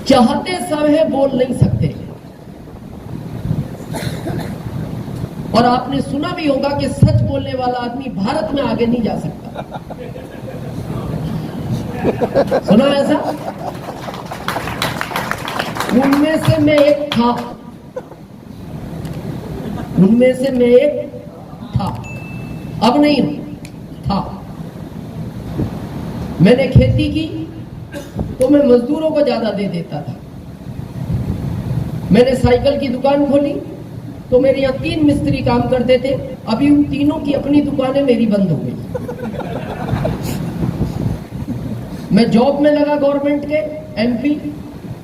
चाहते सब है, बोल नहीं सकते। और आपने सुना भी होगा कि सच बोलने वाला आदमी भारत में आगे नहीं जा सकता। सुना ऐसा? उनमें से मैं एक था, उनमें से मैं एक था, अब नहीं हूं, था। मैंने खेती की तो मैं मजदूरों को ज्यादा दे देता था। मैंने साइकिल की दुकान खोली तो मेरे यहाँ 3 मिस्त्री काम करते थे, अभी उन तीनों की अपनी दुकानें मेरी बंद हो गई। मैं जॉब में लगा गवर्नमेंट के एमपी,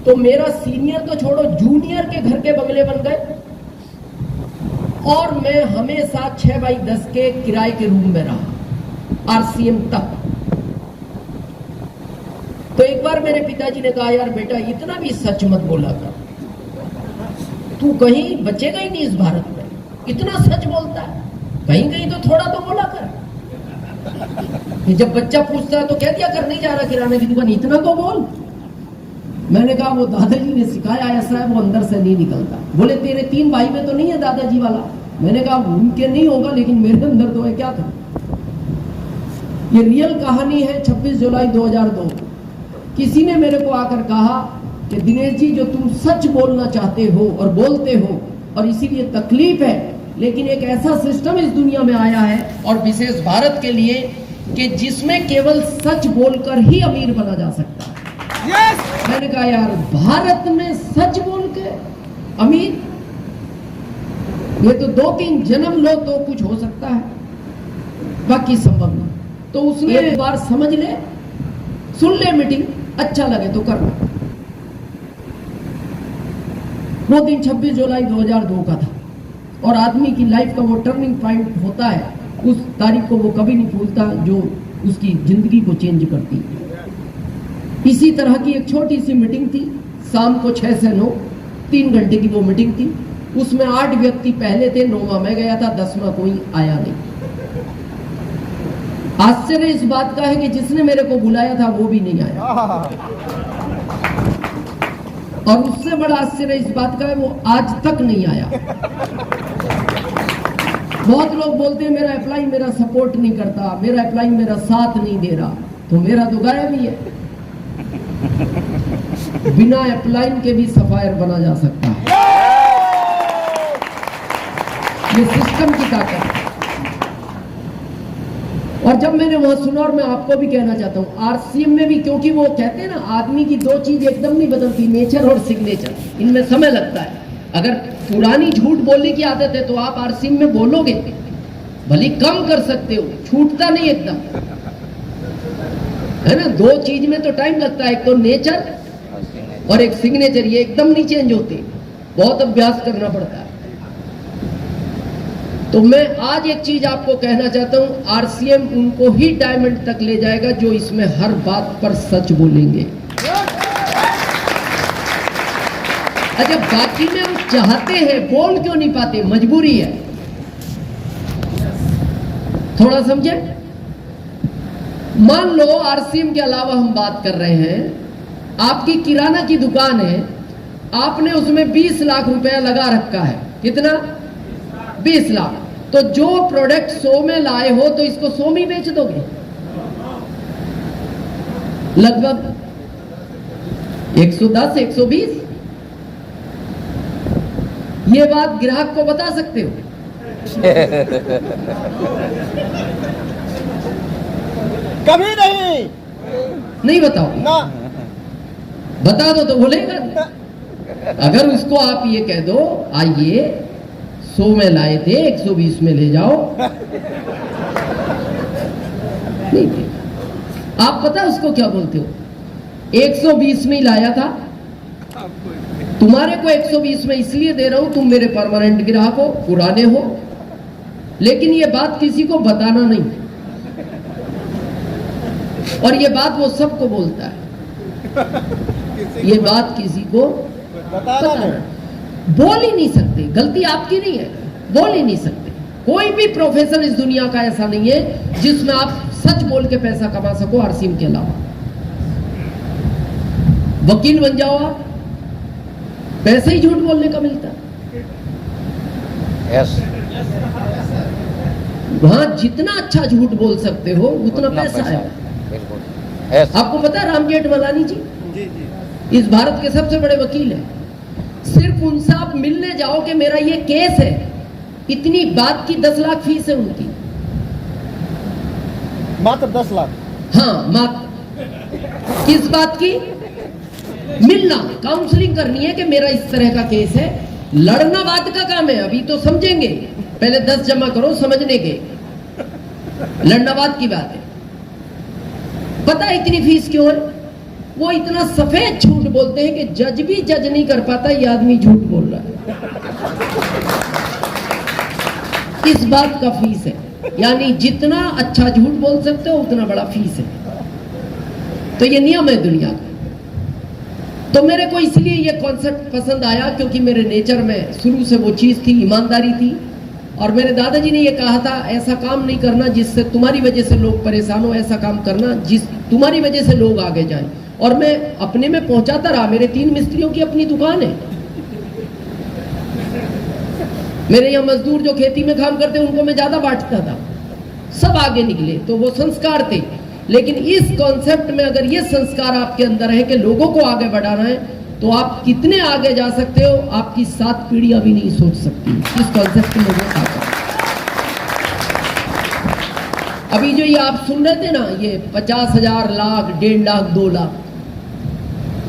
तो मेरा सीनियर तो छोड़ो, जूनियर के घर के बंगले बन गए और मैं हमेशा 6x10 के किराए के रूम में रहा, आरसीएम तक। तो एक बार मेरे पिताजी ने कहा, यार बेटा इतना भी सच मत बोला कर, तू कहीं बचेगा ही नहीं इस भारत में, इतना सच बोलता है, कहीं कहीं तो थोड़ा तो बोला कर। जब बच्चा पूछता है तो कह दिया कर, नहीं जा रहा किराने की दुकान, इतना तो बोल। मैंने कहा वो दादाजी ने सिखाया ऐसा है, वो अंदर से नहीं निकलता। बोले तेरे 3 भाई में तो नहीं है दादाजी वाला। मैंने कहा उनके नहीं होगा लेकिन मेरे अंदर तो है, क्या करूं। ये रियल कहानी है। 26 जुलाई 2002 किसी ने मेरे को आकर कहा कि दिनेश जी, जो तुम सच बोलना चाहते हो और बोलते हो और इसीलिए तकलीफ है, लेकिन एक ऐसा सिस्टम इस दुनिया में आया है और विशेष भारत के लिए कि जिसमें केवल सच बोलकर ही अमीर बना जा सकता है। yes! मैंने कहा यार भारत में सच बोल के अमीर, ये तो 2-3 जन्म लो तो कुछ हो सकता है, बाकी संभव नहीं। तो उसने एक बार समझ ले, सुन ले मीटिंग, अच्छा लगे तो करना। वो दिन 26 जुलाई 2002 का था और आदमी की लाइफ का वो टर्निंग पॉइंट होता है, उस तारीख को वो कभी नहीं भूलता जो उसकी जिंदगी को चेंज करती। इसी तरह की एक छोटी सी मीटिंग थी, शाम को 6 से 9, 3 घंटे की वो मीटिंग थी। उसमें 8 व्यक्ति पहले थे, 9वां मैं गया था, 10वां कोई आया नहीं। आश्चर्य इस बात का है कि जिसने मेरे को बुलाया था वो भी नहीं आया, और उससे बड़ा आश्चर्य इस बात का है वो आज तक नहीं आया। बहुत लोग बोलते हैं मेरा अप्लाई मेरा सपोर्ट नहीं करता, मेरा अप्लाई मेरा साथ नहीं दे रहा, तो मेरा तो गायब ही है। बिना अप्लाई के भी सफायर बना जा सकता है, ये सिस्टम की ताकत है। और जब मैंने वहां सुना, और मैं आपको भी कहना चाहता हूं आरसीएम में भी, क्योंकि वो कहते हैं ना आदमी की 2 चीज एकदम नहीं बदलती, नेचर और सिग्नेचर, इनमें समय लगता है। अगर पुरानी झूठ बोलने की आदत है तो आप आरसीएम में बोलोगे, भले कम कर सकते हो, छूटता नहीं एकदम, है ना। 2 चीज में तो टाइम लगता है, एक तो नेचर और एक सिग्नेचर, ये एकदम नहीं चेंज होते, बहुत अभ्यास करना पड़ता है। तो मैं आज एक चीज आपको कहना चाहता हूं, आरसीएम उनको ही डायमंड तक ले जाएगा जो इसमें हर बात पर सच बोलेंगे। अच्छा, बाकी में हम चाहते हैं, बोल क्यों नहीं पाते, मजबूरी है। थोड़ा समझे। मान लो आरसीएम के अलावा हम बात कर रहे हैं, आपकी किराना की दुकान है, आपने उसमें 20 लाख रुपया लगा रखा है। कितना? 20 लाख। तो जो प्रोडक्ट 100 में लाए हो तो इसको 100 में बेच दोगे लगभग 110, 120। ये बात ग्राहक को बता सकते हो? कभी नहीं। नहीं बताओ ना। बता दो तो बोलेगा। अगर उसको आप ये कह दो, आइए 100 में लाए थे, 120 में ले जाओ, नहीं देगा। आप पता उसको क्या बोलते हो? 120 में ही लाया था, तुम्हारे को 120 में इसलिए दे रहा हूं, तुम मेरे परमानेंट ग्राहक हो, पुराने हो, लेकिन ये बात किसी को बताना नहीं। और ये बात वो सबको बोलता है, ये बात किसी को बताना नहीं। बोल ही नहीं सकते, गलती आपकी नहीं है, बोल ही नहीं सकते। कोई भी प्रोफेशन इस दुनिया का ऐसा नहीं है जिसमें आप सच बोल के पैसा कमा सको आरसीएम के अलावा। वकील बन जाओ आप, पैसे ही झूठ बोलने का मिलता है। यस, वहां जितना अच्छा झूठ बोल सकते हो उतना पैसा है। बिल्कुल यस। आपको पता है राम जेठमलानी जी जी जी इस भारत के सबसे बड़े वकील हैं। सिर्फ उनसे आप मिलने जाओ कि मेरा ये केस है, इतनी बात की 10 लाख फीस है उनकी। मात्र 10 लाख। हाँ, मात्र किस बात की? मिलना, काउंसलिंग करनी है कि मेरा इस तरह का केस है। लड़ना बात का काम है, अभी तो समझेंगे, पहले 10 जमा करो समझने के। लड़ना बात की बात है। पता है इतनी फीस क्यों है? वो इतना सफेद झूठ बोलते हैं कि जज भी जज नहीं कर पाता ये आदमी झूठ बोल रहा है। इस बात का फीस है, यानी जितना अच्छा झूठ बोल सकते हो उतना बड़ा फीस है। तो ये नियम है दुनिया का। तो मेरे को इसलिए ये कॉन्सेप्ट पसंद आया क्योंकि मेरे नेचर में शुरू से वो चीज थी, ईमानदारी थी। और मेरे दादाजी ने ये कहा था, ऐसा काम नहीं करना जिससे तुम्हारी वजह से लोग परेशान हो, ऐसा काम करना जिस तुम्हारी वजह से लोग आगे जाएं। और मैं अपने में पहुंचाता रहा। मेरे 3 मिस्त्रियों की अपनी दुकान है। मेरे यहाँ मजदूर जो खेती में काम करते उनको मैं ज्यादा बांटता था, सब आगे निकले। तो वो संस्कार थे। लेकिन इस कॉन्सेप्ट में अगर ये संस्कार आपके अंदर है कि लोगों को आगे बढ़ाना है, तो आप कितने आगे जा सकते हो आपकी 7 पीढ़ियां भी नहीं सोच सकती। इस कॉन्सेप्ट में वो आता है। अभी जो ये आप सुन रहे थे ना, ये 50,000, लाख, 1.5 लाख, 2 लाख,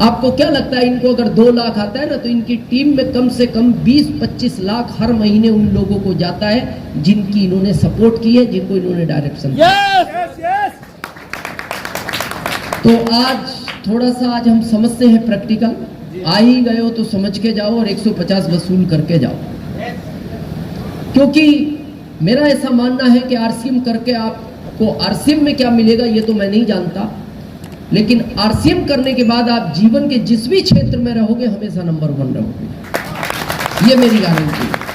आपको क्या लगता है इनको अगर 2 लाख आता है ना, तो इनकी टीम में कम से कम 20-25 लाख हर महीने उन लोगों को जाता है जिनकी इन्होंने सपोर्ट की है, जिनको इन्होंने डायरेक्शन दिया। Yes yes. तो आज थोड़ा सा आज हम समझते हैं प्रैक्टिकल। आ ही गए हो तो समझ के जाओ और 150 वसूल करके जाओ। क्योंकि मेरा ऐसा मानना है कि आरसीएम करके आपको आरसीएम में क्या मिलेगा ये तो मैं नहीं जानता, लेकिन आरसीएम करने के बाद आप जीवन के जिस भी क्षेत्र में रहोगे हमेशा नंबर 1 रहोगे, ये मेरी गारंटी है।